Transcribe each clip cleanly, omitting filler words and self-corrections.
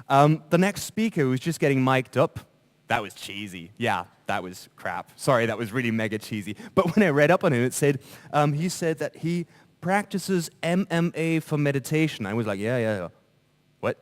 The next speaker was just getting mic'd up. That was cheesy. Yeah, that was crap. Sorry, that was really mega cheesy. But when I read up on him, it said, he said that he practices MMA for meditation. I was like, yeah. What?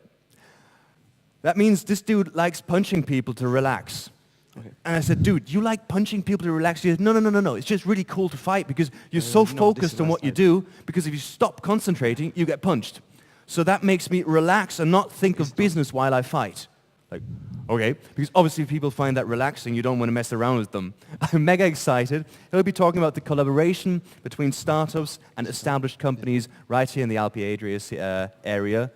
That means this dude likes punching people to relax. Okay. And I said, dude, you like punching people to relax? He said, no. It's just really cool to fight because you're so focused on what you do, because if you stop concentrating, you get punched. So that makes me relax and not think of business while I fight. Like, okay, because obviously people find that relaxing, you don't want to mess around with them. I'm mega excited. He'll be talking about the collaboration between startups and established companies right here in the Alpe-Adria area.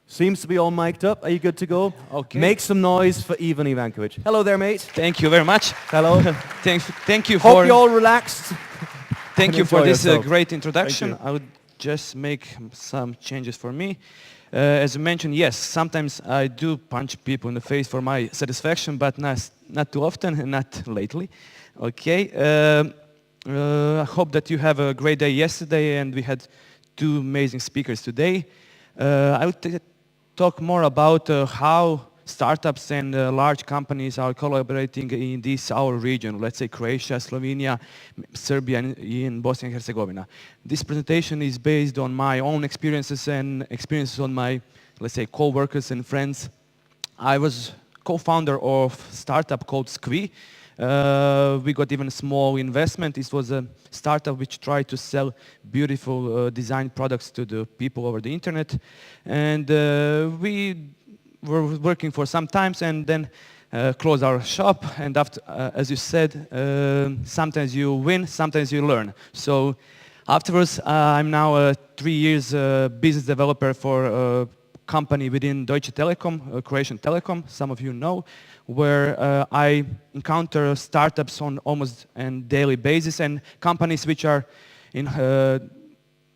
Seems to be all mic'd up. Are you good to go? Okay. Make some noise for Ivanković. Hello there, mate. Thank you very much. Hello. Thank you for... Hope you're all relaxed. Thank you for this great introduction. I would just make some changes for me. As you mentioned, yes, sometimes I do punch people in the face for my satisfaction, but not too often and not lately. Okay. I hope that you have a great day yesterday, and we had two amazing speakers today. I would talk more about how startups and large companies are collaborating in this our region, let's say Croatia, Slovenia, Serbia, and in Bosnia and Herzegovina. This presentation is based on my own experiences and experiences on my, let's say, co-workers and friends. I was co-founder of a startup called Squee. We got even a small investment. It was a startup which tried to sell beautiful design products to the people over the internet. And we were working for some time and then closed our shop. And after, as you said, sometimes you win, sometimes you learn. So afterwards, I'm now a 3 years business developer for a company within Deutsche Telekom, Croatian Telecom, some of you know, where I encounter startups on almost a daily basis and companies which are in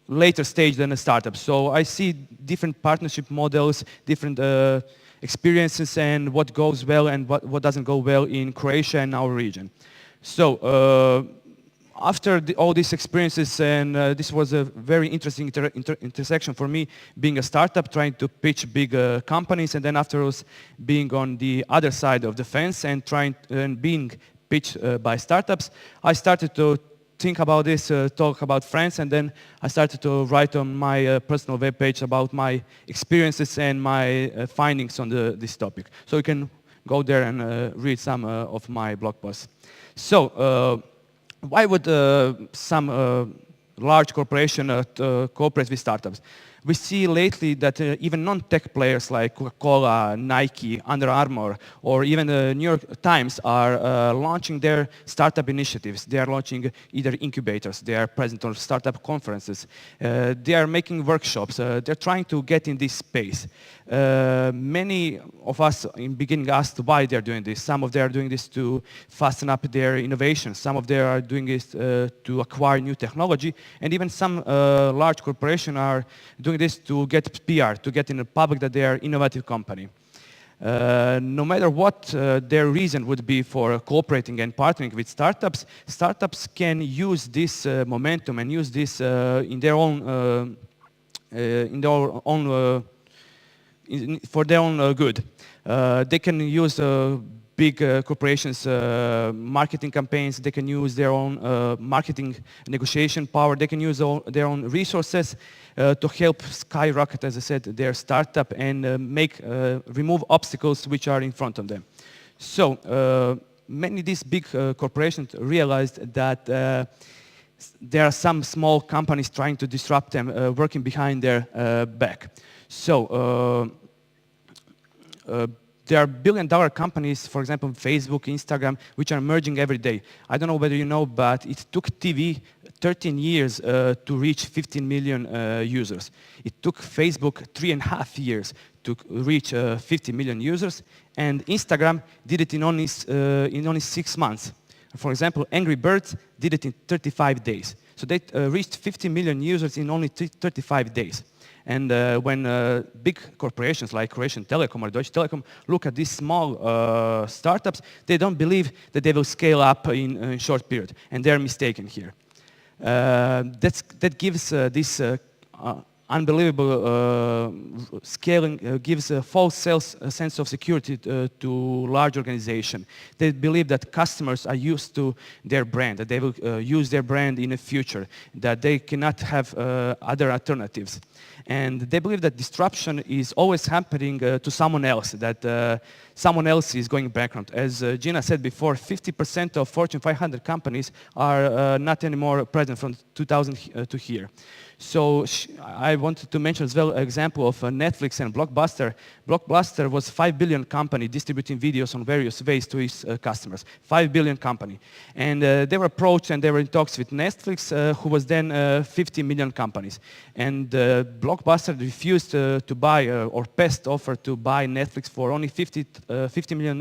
later stage than a startup. So I see different partnership models, different experiences, and what goes well and what doesn't go well in Croatia and our region. So after all these experiences, and this was a very interesting intersection for me, being a startup, trying to pitch big companies, and then afterwards being on the other side of the fence and being pitched by startups, I started to think about this, talk about friends, and then I started to write on my personal webpage about my experiences and my findings on this topic. So you can go there and read some of my blog posts. So why would some large corporation cooperate with startups? We see lately that even non-tech players like Coca-Cola, Nike, Under Armour, or even the New York Times are launching their startup initiatives. They are launching either incubators, they are present on startup conferences, they are making workshops, they're trying to get in this space. Many of us in beginning asked why they're doing this. Some of them are doing this to fasten up their innovation. Some of them are doing this to acquire new technology. And even some large corporations are doing this to get PR, to get in the public that they are an innovative company. No matter what their reason would be for cooperating and partnering with startups, startups can use this momentum and use this in their own for their own good. They can use big corporations' marketing campaigns. They can use their own marketing negotiation power. They can use their own resources to help skyrocket, as I said, their startup and remove obstacles which are in front of them. So many of these big corporations realized that there are some small companies trying to disrupt them, working behind their back. So there are billion-dollar companies, for example, Facebook, Instagram, which are merging every day. I don't know whether you know, but it took TV 13 years to reach 15 million users. It took Facebook 3.5 years to reach 50 million users, and Instagram did it in only 6 months. For example, Angry Birds did it in 35 days. So they reached 50 million users in only 35 days. And when big corporations like Croatian Telecom or Deutsche Telekom look at these small startups, they don't believe that they will scale up in a short period, and they're mistaken here. That gives this unbelievable scaling gives a false sense of security to large organization. They believe that customers are used to their brand, that they will use their brand in the future, that they cannot have other alternatives. And they believe that disruption is always happening to someone else, that someone else is going bankrupt. As Gina said before, 50% of Fortune 500 companies are not anymore present from 2000 to here. So I wanted to mention as well an example of Netflix and Blockbuster. Blockbuster was a 5 billion company distributing videos on various ways to its customers. 5 billion company. And they were approached and they were in talks with Netflix, who was then 50 million companies. And Blockbuster refused to buy or passed offer to buy Netflix for only $50 million.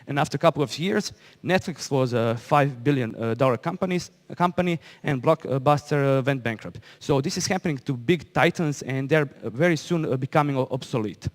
And after a couple of years, Netflix was a $5 billion company, and Blockbuster went bankrupt. So this is happening to big titans, and they're very soon becoming obsolete.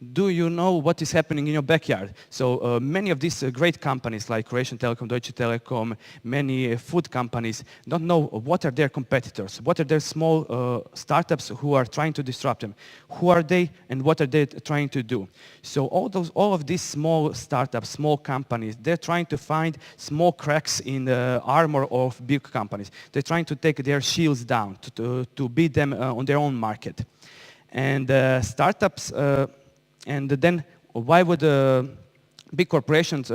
Do you know what is happening in your backyard? So many of these great companies like Croatian Telecom, Deutsche Telekom, many food companies don't know what are their competitors, what are their small startups who are trying to disrupt them. Who are they and what are they trying to do? So all of these small startups, small companies, they're trying to find small cracks in the armor of big companies. They're trying to take their shields down, to beat them on their own market. And startups and then why would big corporations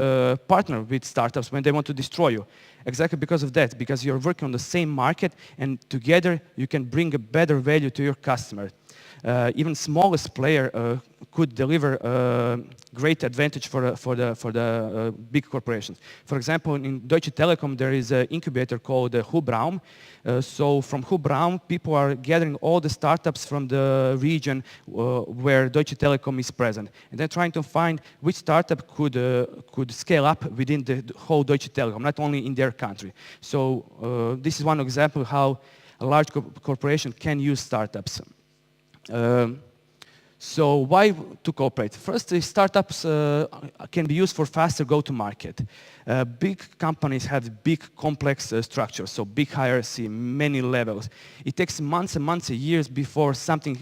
partner with startups when they want to destroy you? Exactly because of that, because you're working on the same market and together you can bring a better value to your customer. Even smallest player could deliver great advantage for the big corporations. For example, in Deutsche Telekom there is an incubator called Hubraum. So from Hubraum, people are gathering all the startups from the region where Deutsche Telekom is present, and they're trying to find which startup could scale up within the whole Deutsche Telekom, not only in their country. So this is one example how a large corporation can use startups. So why to cooperate? First, the startups can be used for faster go-to-market. Big companies have big complex structures, so big hierarchy, many levels. It takes months and months and years before something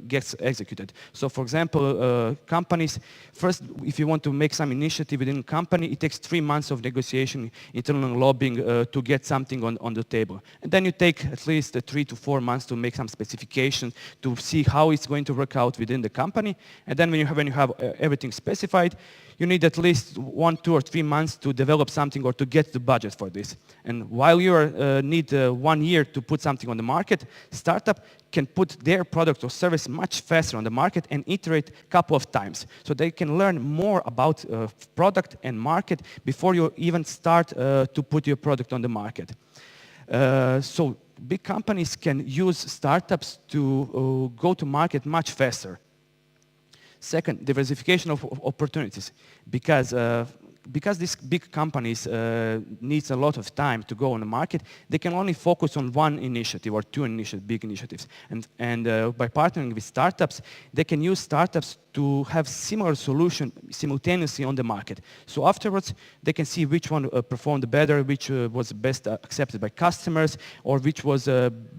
gets executed. So for example, companies, first, if you want to make some initiative within a company, it takes 3 months of negotiation, internal lobbying to get something on the table. And then you take at least 3 to 4 months to make some specifications to see how it's going to work out within the company. And then when you have everything specified, you need at least 1, 2, or 3 months to develop something or to get the budget for this. And while you need 1 year to put something on the market, startup can put their product or service much faster on the market and iterate a couple of times. So they can learn more about product and market before you even start to put your product on the market. So big companies can use startups to go to market much faster. Second, diversification of opportunities, because these big companies needs a lot of time to go on the market, they can only focus on one initiative or two big initiatives. And by partnering with startups, they can use startups to have similar solution simultaneously on the market. So afterwards, they can see which one performed better, which was best accepted by customers, or which was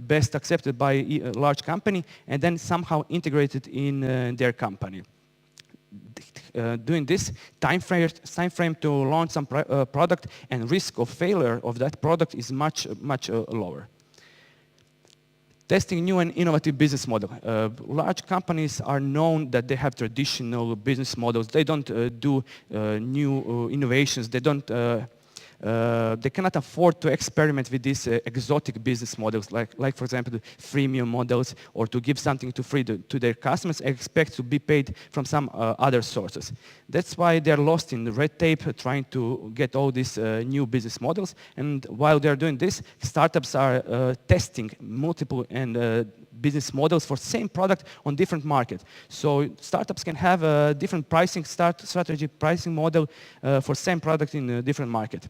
best accepted by a large company, and then somehow integrated in their company. Doing this, time frame to launch some product and risk of failure of that product is much lower. Testing new and innovative business model. Large companies are known that they have traditional business models. They don't do new innovations. They cannot afford to experiment with these exotic business models, like for example, the freemium models, or to give something free to their customers and expect to be paid from some other sources. That's why they're lost in the red tape trying to get all these new business models. And while they're doing this, startups are testing multiple business models for same product on different markets. So startups can have a different pricing strategy, pricing model for same product in a different market.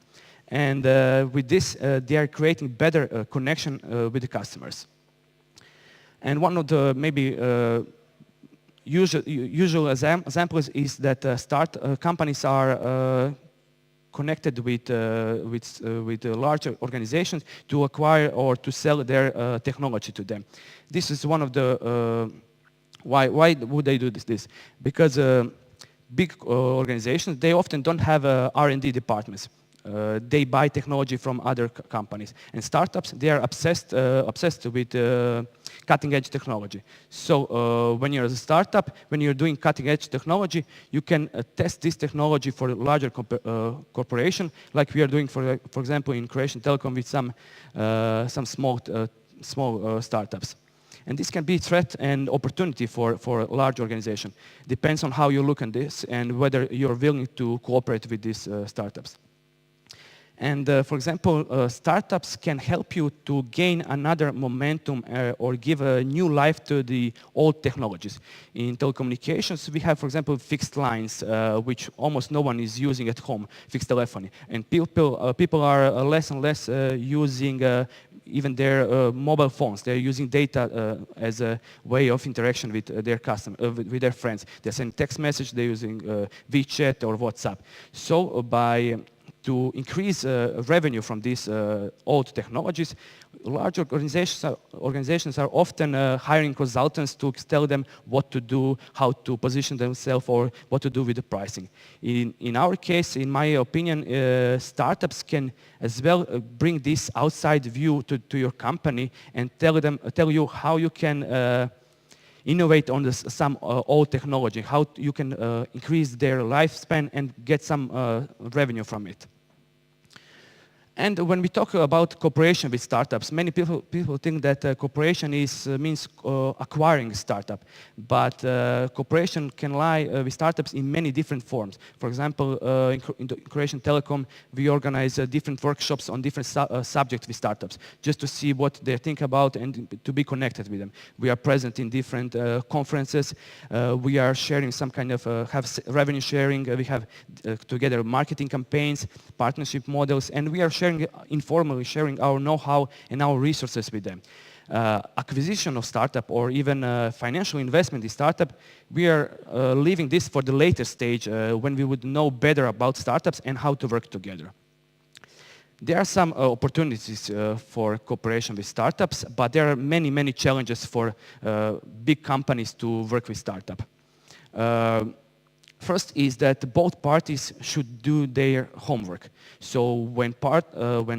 And with this, they are creating better connection with the customers. And one of the maybe usual examples is that companies are connected with larger organizations to acquire or to sell their technology to them. This is one of the why would they do this? Because big organizations, they often don't have R&D departments. They buy technology from other companies. And startups, they are obsessed with cutting-edge technology. So when you're a startup, when you're doing cutting-edge technology, you can test this technology for a larger corporation, like we are doing, for example, in Croatian Telecom with some small startups. And this can be a threat and opportunity for a large organization. Depends on how you look at this and whether you're willing to cooperate with these startups. And for example, startups can help you to gain another momentum or give a new life to the old technologies. In telecommunications, we have, for example, fixed lines, which almost no one is using at home, fixed telephony. And people are less and less using even their mobile phones. They're using data as a way of interaction with their with their friends. They're sending text message, they're using WeChat or WhatsApp. So to increase revenue from these old technologies, large organizations are often hiring consultants to tell them what to do, how to position themselves, or what to do with the pricing. In our case, in my opinion, startups can as well bring this outside view to your company and tell you how you can innovate on some old technology, how you can increase their lifespan and get some revenue from it. And when we talk about cooperation with startups, many people think that cooperation means acquiring a startup. But cooperation can lie with startups in many different forms. For example, in the Croatian Telecom, we organize different workshops on different subjects with startups, just to see what they think about and to be connected with them. We are present in different conferences. We are sharing some kind of have revenue sharing. We have together marketing campaigns, partnership models, and we are informally sharing our know-how and our resources with them. Acquisition of startup or even financial investment in startup, we are leaving this for the later stage when we would know better about startups and how to work together. There are some opportunities for cooperation with startups, but there are many, many challenges for big companies to work with startup. First is that both parties should do their homework. So when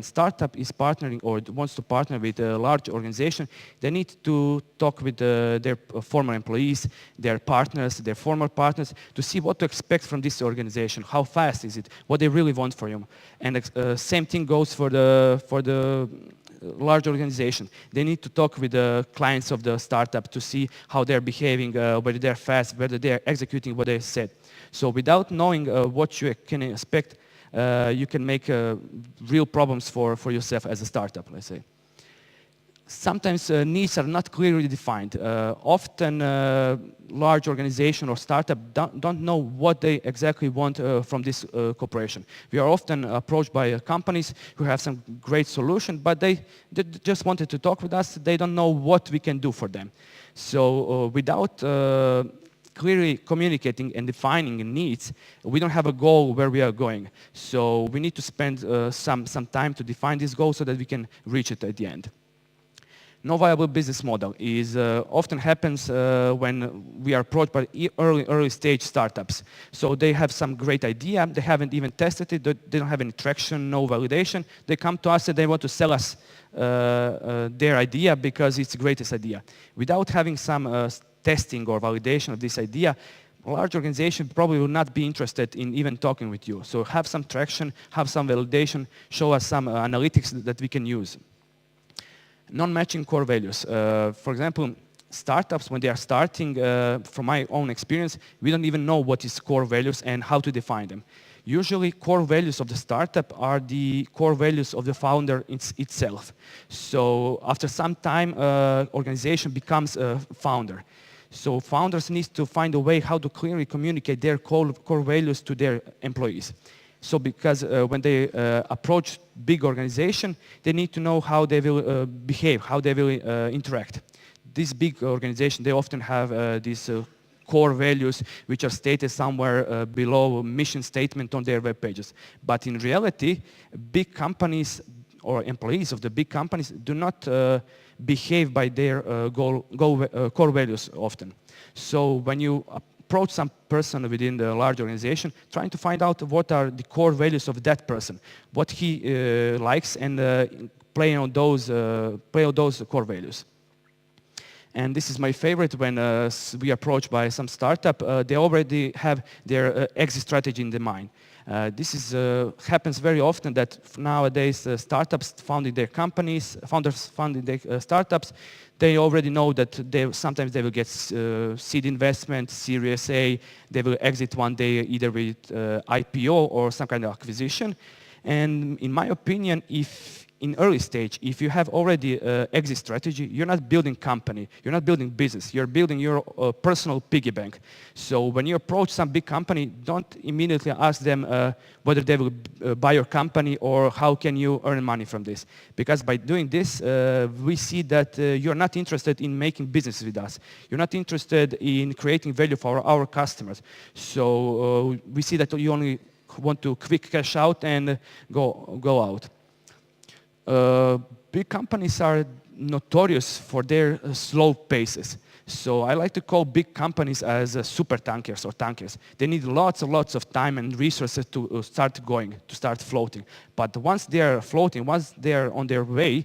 startup is partnering or wants to partner with a large organization, they need to talk with their former employees, their partners, their former partners, to see what to expect from this organization, how fast is it, what they really want from you. And same thing goes for the large organization. They need to talk with the clients of the startup to see how they're behaving, whether they're fast, whether they're executing what they said. So without knowing what you can expect, you can make real problems for yourself as a startup, let's say. Sometimes needs are not clearly defined. Often large organization or startup don't know what they exactly want from this cooperation. We are often approached by companies who have some great solution, but they just wanted to talk with us. They don't know what we can do for them. So without clearly communicating and defining needs, we don't have a goal where we are going. So we need to spend some time to define this goal so that we can reach it at the end. No viable business model is often happens when we are approached by early stage startups. So they have some great idea, they haven't even tested it, they don't have any traction, no validation. They come to us and they want to sell us their idea because it's the greatest idea. Without having some testing or validation of this idea, a large organization probably will not be interested in even talking with you. So have some traction, have some validation, show us some analytics that we can use. Non-matching core values. For example, startups, when they are starting, from my own experience, we don't even know what is core values and how to define them. Usually, core values of the startup are the core values of the founder itself. So after some time, organization becomes a founder. So founders need to find a way how to clearly communicate their core values to their employees. So because when they approach big organization, they need to know how they will behave, how they will interact. This big organization, they often have these core values which are stated somewhere below mission statement on their web pages. But in reality, big companies or employees of the big companies do not behave by their core values often. So when you approach some person within the large organization, trying to find out what are the core values of that person, what he likes, and play on those core values. And this is my favorite when we approach by some startup. They already have their exit strategy in the mind. This happens very often that nowadays startups founding their companies, founders founding their startups, they already know that sometimes they will get seed investment, Series A, they will exit one day either with IPO or some kind of acquisition. And in my opinion, if in early stage, if you have already an exit strategy, you're not building company, you're not building business, you're building your personal piggy bank. So when you approach some big company, don't immediately ask them whether they will buy your company or how can you earn money from this. Because by doing this, we see that you're not interested in making business with us. You're not interested in creating value for our customers. So we see that you only want to quick cash out and go out. Big companies are notorious for their slow paces. So I like to call big companies as super tankers or tankers. They need lots and lots of time and resources to start going, to start floating. But once they're floating, once they're on their way,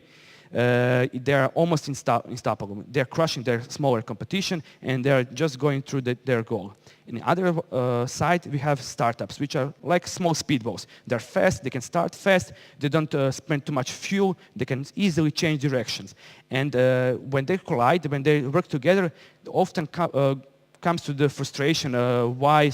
they're almost unstoppable. They're crushing their smaller competition and they're just going through their goal. In the other side, we have startups, which are like small speedboats. They're fast, they can start fast, they don't spend too much fuel, they can easily change directions. And when they collide, when they work together, often comes to the frustration why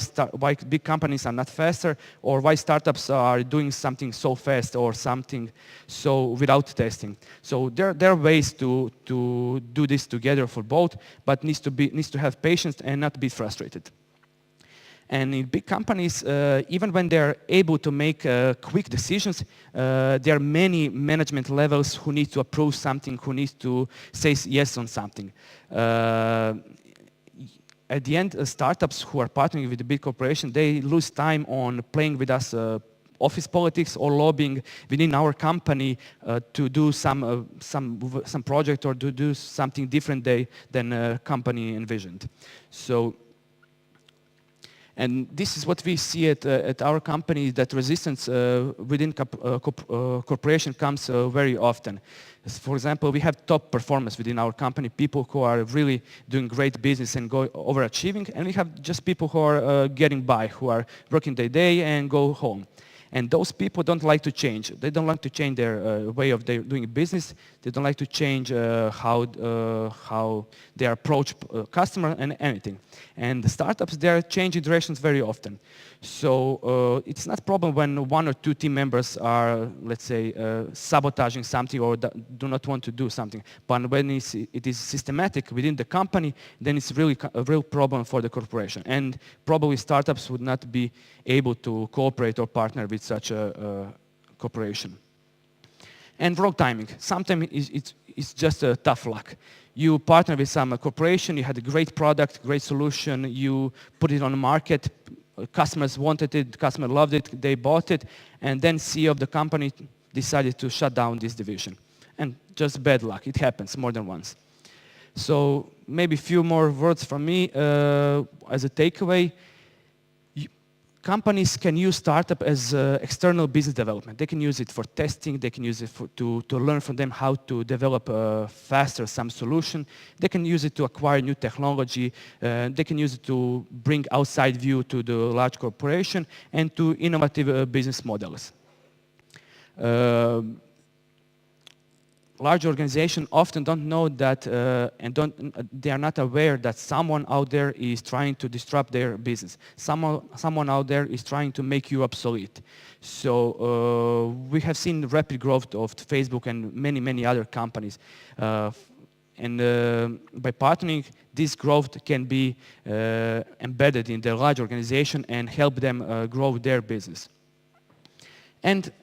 big companies are not faster or why startups are doing something so fast or something so without testing. So there are ways to do this together for both, but needs to have patience and not be frustrated. And in big companies, even when they're able to make quick decisions, there are many management levels who need to approve something, who need to say yes on something. At the end, startups who are partnering with the big corporation, they lose time on playing with us office politics or lobbying within our company to do some project or to do something different than company envisioned. So. And this is what we see at our company, that resistance within corporation comes very often. For example, we have top performers within our company, people who are really doing great business and overachieving, and we have just people who are getting by, who are working their day and go home. And those people don't like to change. They don't like to change their way of doing business. They don't like to change how they approach customer and anything. And the startups, they're changing directions very often. So it's not a problem when one or two team members are, let's say, sabotaging something or do not want to do something. But when it is systematic within the company, then it's really a real problem for the corporation. And probably startups would not be able to cooperate or partner with such a corporation. And wrong timing. Sometimes it's just a tough luck. You partner with some corporation, you had a great product, great solution, you put it on the market, customers wanted it, customer loved it, they bought it, and then CEO of the company decided to shut down this division. And just bad luck, it happens more than once. So maybe a few more words from me as a takeaway. Companies can use startup as external business development. They can use it for testing. They can use it to learn from them how to develop faster some solution. They can use it to acquire new technology. They can use it to bring outside view to the large corporation and to innovative business models. Large organizations often don't know that they are not aware that someone out there is trying to disrupt their business. Someone out there is trying to make you obsolete. So we have seen rapid growth of Facebook and many other companies. And by partnering, this growth can be embedded in the large organization and help them grow their business. And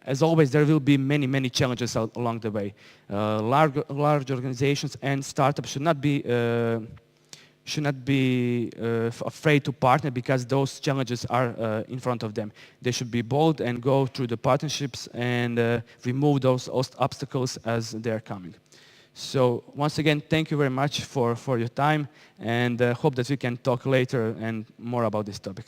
as always, there will be many challenges along the way. Large organizations and startups should not be should not be afraid to partner because those challenges are in front of them. They should be bold and go through the partnerships and remove those obstacles as they're coming. So once again, thank you very much for your time, and hope that we can talk later and more about this topic.